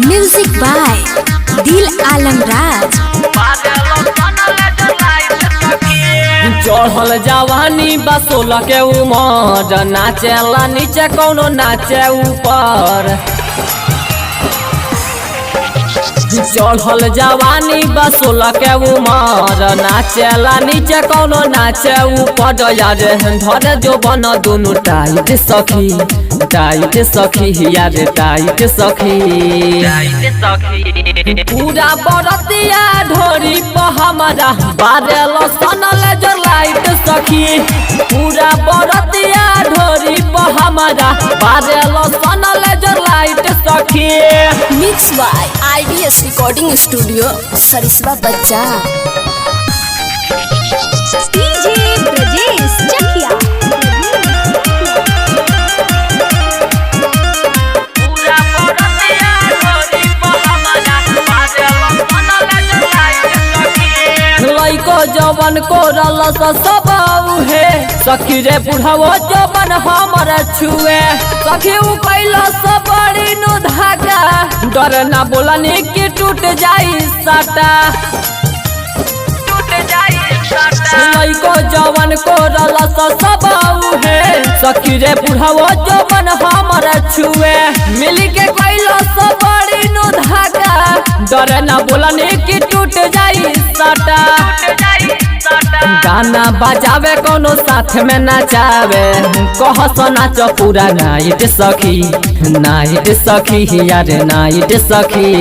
Music by दिल आलम राज। चढ़ल जवानी बा 16 के उमर, नाचेला नीचे कौनो नाचे ऊपर। चढ़ल जवानी बा 16 के उमर, नाचेला नीचे कौनो नाचे ऊपर। यार धर जो बन दोनों टाइट सखी, टाइट सखी यार टाइट सखी। पूरा बरतिया ढोरी पर हमारा बारेल सनल जो लाइट सखी। पूरा बरतिया ढोरी पर हमारा बारेल सनल जो लाइट सखी। Mix by IDS recording studio Sarisaba Bazar. DJ Brajesh Chakia. लइको जवन को रलस सब है सखी रे, बुढ़ाओ जवन हमर छुए सखी उ कैलस बड़ी नु धागा। डर ना बोलनी कि टूट जाई साटा, लइको जवन को रलस सब है सखी रे, बुढ़ाओ जवन हमर छुए मिली के कैलस बड़ी नु धागा। डर ना बोलनी कि टूट जाई साटा। गाना बजावे कोनो साथ में नचावे, कहस नाच पूरा नाइट सखी, नाइट सखी यार नाइट सखी।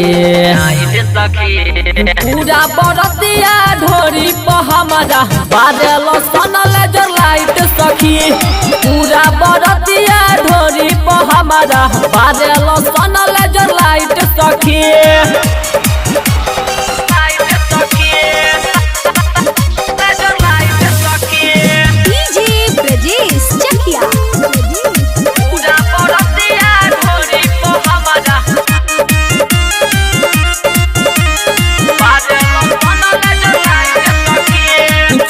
पूरा बरतिया ढोरी पर हमारा बादल सनल जो लाइट सखी। पूरा बरतिया ढोरी पर हमारा बादल सनल जो लाइट सखी।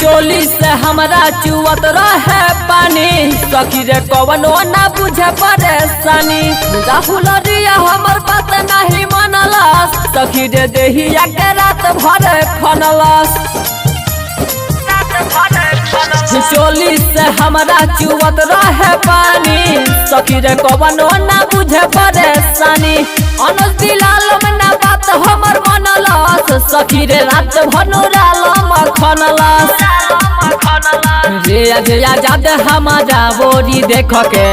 चोली से हमरा चुवत रहे पानी सखी रे, कवनो ना बुझे परेशानी। राहुल रिया हमर बात नहीं मनलस सखी रे, देहिया के रात भर खनलस। चोली से हमरा चुवत रहे पानी सखी रे, कवनो ना बुझे परेशानी। अनुज दिलाल में ना बात हमर मनलस सखी रे, रात भनुरालम खनलस। रिया जाद हमारा बोरी देख के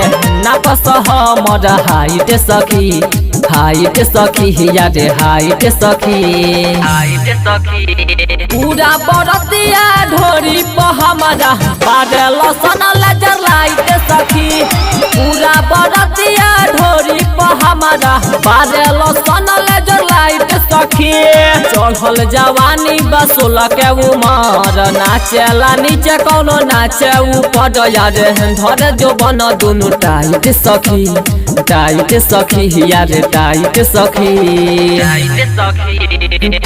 नापस हमर हाइट सखी, हाइट सखी यार हाइट सखी। पूरा बरतिया ढोरी पर हमारा बादल सनल जो लाइट सखी। पूरा बरतिया ढोरी पर हमारा बादल सनल जो लाइट सखी। चढ़ल जवानी बा 16 के उमर, नाचेला नीचे कौनो नाचे ऊपर। यार धर जो बन दोनों टाइट सखी, टाइट सखी यार टाइट सखी।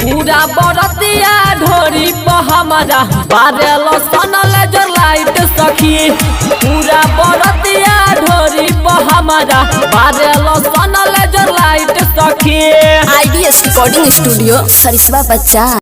पूरा बरतिया ढोरी पर हमारा बादल सनल जो लाइट सखी। पूरा बरतिया ढोरी पर हमारा बादल सनल जो लाइट सखी। आईडीएस रिकॉर्डिंग स्टूडियो सरिसबा बाजार।